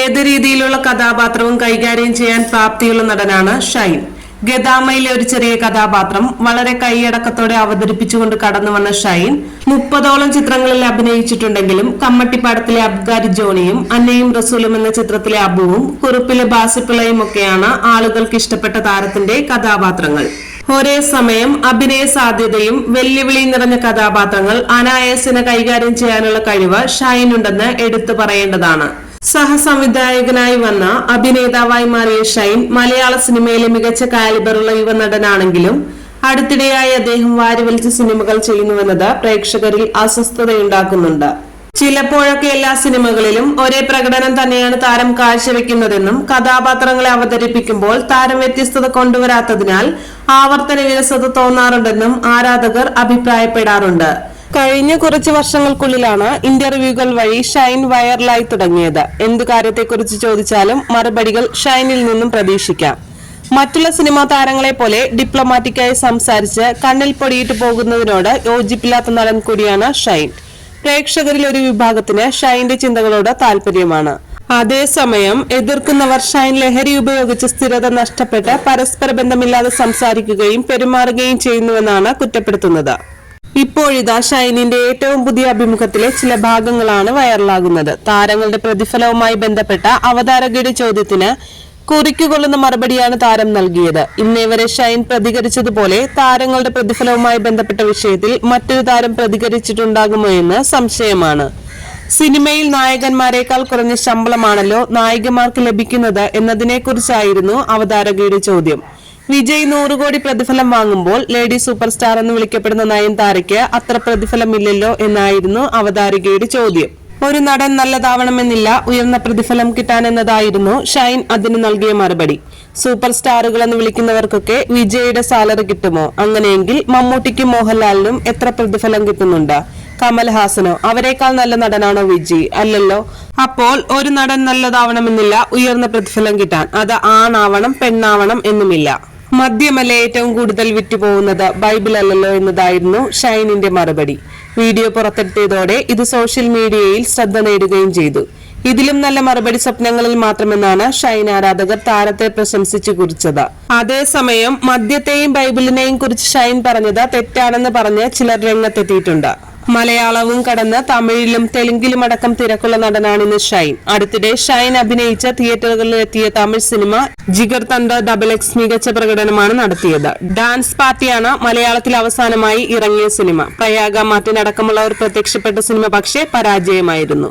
ഏത് രീതിയിലുള്ള കഥാപാത്രവും കൈകാര്യം ചെയ്യാൻ പ്രാപ്തിയുള്ള നടനാണ് ഷൈൻ. ഗദാമയിലെ ഒരു ചെറിയ കഥാപാത്രം വളരെ കൈയടക്കത്തോടെ അവതരിപ്പിച്ചുകൊണ്ട് കടന്നുവന്ന ഷൈൻ 30ഓളം ചിത്രങ്ങളിൽ അഭിനയിച്ചിട്ടുണ്ടെങ്കിലും കമ്മട്ടിപ്പാടത്തിലെ അബ്ഗാരി ജോണിയും അന്നയും റസൂലും എന്ന ചിത്രത്തിലെ അബുവും കുറുപ്പിലെ ബാസിപ്പിളയും ഒക്കെയാണ് ആളുകൾക്ക് ഇഷ്ടപ്പെട്ട താരത്തിന്റെ കഥാപാത്രങ്ങൾ. ഒരേ സമയം അഭിനയ സാധ്യതയും വെല്ലുവിളി നിറഞ്ഞ കഥാപാത്രങ്ങൾ അനായാസന കൈകാര്യം ചെയ്യാനുള്ള കഴിവ് ഷൈനുണ്ടെന്ന് എടുത്തു പറയേണ്ടതാണ്. സഹസംവിധായകനായി വന്ന അഭിനേതാവായി മാറിയ ഷൈൻ മലയാള സിനിമയിലെ മികച്ച കാലിബറുള്ള യുവനടനാണെങ്കിലും അടുത്തിടെയായി അദ്ദേഹം വാരിവലിച്ച സിനിമകൾ ചെയ്യുന്നുവെന്നത് പ്രേക്ഷകരിൽ അസ്വസ്ഥതയുണ്ടാക്കുന്നുണ്ട്. ചിലപ്പോഴൊക്കെ എല്ലാ സിനിമകളിലും ഒരേ പ്രകടനം തന്നെയാണ് താരം കാഴ്ചവെക്കുന്നതെന്നും കഥാപാത്രങ്ങളെ അവതരിപ്പിക്കുമ്പോൾ താരം വ്യത്യസ്തത കൊണ്ടുവരാത്തതിനാൽ ആവർത്തന വിരസത തോന്നാറുണ്ടെന്നും ആരാധകർ അഭിപ്രായപ്പെടാറുണ്ട്. കഴിഞ്ഞ കുറച്ച് വർഷങ്ങൾക്കുള്ളിലാണ് ഇന്റർവ്യൂകൾ വഴി ഷൈൻ വൈറലായി തുടങ്ങിയത്. എന്തു കാര്യത്തെക്കുറിച്ച് ചോദിച്ചാലും മറുപടികൾ ഷൈനിൽ നിന്നും പ്രതീക്ഷിക്കാം. മറ്റുള്ള സിനിമാ താരങ്ങളെ പോലെ ഡിപ്ലോമാറ്റിക്കായി സംസാരിച്ച് കണ്ണിൽ പൊടിയിട്ട് പോകുന്നതിനോട് യോജിപ്പില്ലാത്ത നടൻ കൂടിയാണ് ഷൈൻ. പ്രേക്ഷകരിൽ ഒരു വിഭാഗത്തിന് ഷൈന്റെ ചിന്തകളോട് താല്പര്യമാണ്. അതേസമയം എതിർക്കുന്നവർ ഷൈൻ ലഹരി ഉപയോഗിച്ച് സ്ഥിരത നഷ്ടപ്പെട്ട് പരസ്പര ബന്ധമില്ലാതെ സംസാരിക്കുകയും പെരുമാറുകയും ചെയ്യുന്നുവെന്നാണ് കുറ്റപ്പെടുത്തുന്നത്. ഇപ്പോഴിതാ ഷൈനിന്റെ ഏറ്റവും പുതിയ അഭിമുഖത്തിലെ ചില ഭാഗങ്ങളാണ് വൈറലാകുന്നത്. താരങ്ങളുടെ പ്രതിഫലവുമായി ബന്ധപ്പെട്ട അവതാരകയുടെ ചോദ്യത്തിന് കുറിക്കുകൊള്ളുന്ന മറുപടിയാണ് താരം നൽകിയത്. ഇന്നേ വരെ ഷൈൻ പ്രതികരിച്ചതുപോലെ താരങ്ങളുടെ പ്രതിഫലവുമായി ബന്ധപ്പെട്ട വിഷയത്തിൽ മറ്റൊരു താരം പ്രതികരിച്ചിട്ടുണ്ടാകുമോ എന്ന് സംശയമാണ്. സിനിമയിൽ നായകന്മാരെക്കാൾ കുറഞ്ഞ ശമ്പളമാണല്ലോ നായികമാർക്ക് ലഭിക്കുന്നത് എന്നതിനെക്കുറിച്ചായിരുന്നു അവതാരകയുടെ ചോദ്യം. വിജയ് 100 കോടി പ്രതിഫലം വാങ്ങുമ്പോൾ ലേഡി സൂപ്പർ സ്റ്റാർ എന്ന് വിളിക്കപ്പെടുന്ന നയൻതാരയ്ക്ക് അത്ര പ്രതിഫലമില്ലല്ലോ എന്നായിരുന്നു അവതാരികയുടെ ചോദ്യം. ഒരു നടൻ നല്ലതാവണമെന്നില്ല ഉയർന്ന പ്രതിഫലം കിട്ടാനെന്നതായിരുന്നു ഷൈൻ അതിന് നൽകിയ മറുപടി. സൂപ്പർ സ്റ്റാറുകൾ എന്ന് വിളിക്കുന്നവർക്കൊക്കെ വിജയുടെ സാലറി കിട്ടുമോ? അങ്ങനെയെങ്കിൽ മമ്മൂട്ടിക്കും മോഹൻലാലിനും എത്ര പ്രതിഫലം കിട്ടുന്നുണ്ട്? കമൽഹാസനോ? അവരെക്കാൾ നല്ല നടനാണോ വിജയ്? അല്ലല്ലോ. അപ്പോൾ ഒരു നടൻ നല്ലതാവണമെന്നില്ല ഉയർന്ന പ്രതിഫലം കിട്ടാൻ. അത് ആണാവണം പെണ്ണാവണം എന്നുമില്ല. മദ്യമല്ലേ ഏറ്റവും കൂടുതൽ വിറ്റുപോകുന്നത്, ബൈബിൾ അല്ലല്ലോ എന്നതായിരുന്നു ഷൈനിന്റെ മറുപടി. വീഡിയോ പുറത്തെടുത്തതോടെ ഇത് സോഷ്യൽ മീഡിയയിൽ ശ്രദ്ധ നേടുകയും ചെയ്തു. ഇതിലും നല്ല മറുപടി സ്വപ്നങ്ങളിൽ മാത്രമെന്നാണ് ഷൈൻ ആരാധകർ താരത്തെ പ്രശംസിച്ചു കുറിച്ചത്. അതേസമയം മദ്യത്തെയും ബൈബിളിനെയും കുറിച്ച് ഷൈൻ പറഞ്ഞത് തെറ്റാണെന്ന് പറഞ്ഞ് ചിലർ രംഗത്തെത്തിയിട്ടുണ്ട്. മലയാളവും കടന്ന് തമിഴിലും തെലുങ്കിലും അടക്കം തിരക്കുള്ള നടനാണിന്ന് ഷൈൻ. അടുത്തിടെ ഷൈൻ അഭിനയിച്ച തിയേറ്ററുകളിലെത്തിയ തമിഴ് സിനിമ ജിഗർ തന്ത്ര XX മികച്ച പ്രകടനമാണ് നടത്തിയത്. ഡാൻസ് പാർട്ടിയാണ് മലയാളത്തിൽ അവസാനമായി ഇറങ്ങിയ സിനിമ. പ്രയാഗ മാർട്ടിൻ അടക്കമുള്ളവർ പ്രത്യക്ഷപ്പെട്ട സിനിമ പക്ഷേ പരാജയമായിരുന്നു.